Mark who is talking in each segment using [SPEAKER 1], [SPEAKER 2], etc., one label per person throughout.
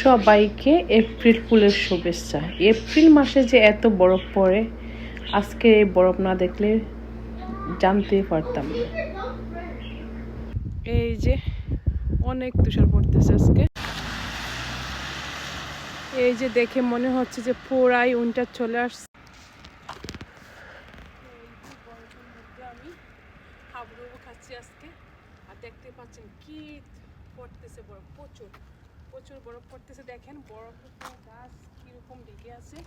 [SPEAKER 1] সবাইকে এপ্রিল ফুলের শুভেচ্ছা। এপ্রিল মাসে যে এত বরফ পড়ে, আজকে এই বরফ না দেখলে জানতেই পারতাম না। এই যে অনেক তুষার পড়তেছে আজকে। এই যে দেখে মনে হচ্ছে যে পুরাই উইন্টার চলে আসছে। আমি হাবুডুবু খাচ্ছি আজকে, আর দেখতে পাচ্ছেন কি পড়তেছে বরফ, প্রচুর প্রচুর বরফ পড়তেছে। দেখেন বরফের গাছ কিরকম ঢেকে আছে।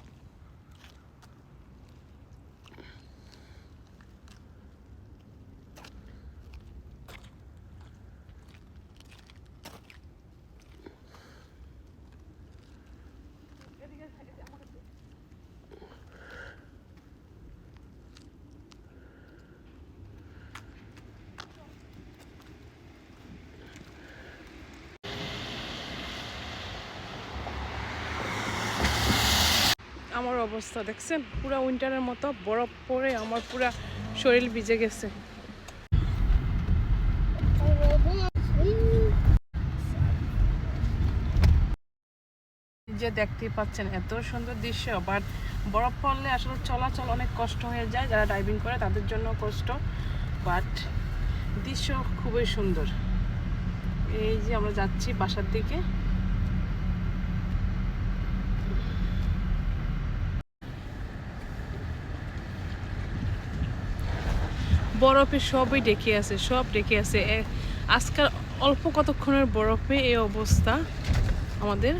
[SPEAKER 1] আমার অবস্থা দেখছেন, পুরা উইন্টারের মতো বরফ পড়ে আমার পুরা শরীর ভিজে গেছে। যে দেখতেই পাচ্ছেন এত সুন্দর দৃশ্য, বাট বরফ পড়লে আসলে চলাচল অনেক কষ্ট হয়ে যায়। যারা ড্রাইভিং করে তাদের জন্য কষ্ট, বাট দৃশ্য খুবই সুন্দর। এই যে আমরা যাচ্ছি বাসার দিকে। বরফে সবই ঢেকে আছে, সব ঢেকে আছে। আজকাল অল্প কতক্ষণের বরফে এই অবস্থা আমাদের।